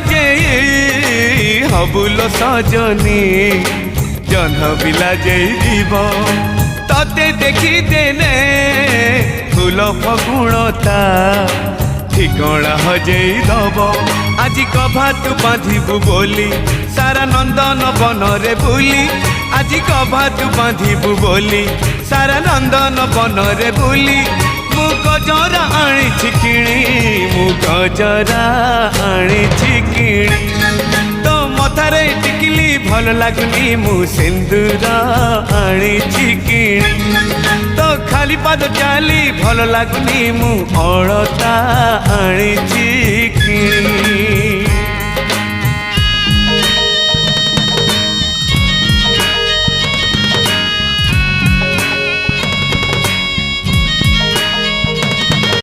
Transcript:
सजेई हबुलो सजनी जन्ह बिला जीव तते देखी देने फूल फगुणता ठिकणा हजेई दब आज कभातु बांधिबु बोली सारा नंदन बन रे बुली आज कभातु बांधिबु बोली सारा नंदन बन रे बुली मु गजरा आनी किणी मु गजरा आनी किणी तो मथारे टिकिली भल लगुनी मु सिंदूर आनी किणी तो खाली पाद चाली भल लगुनी मु अलता आनी किणी।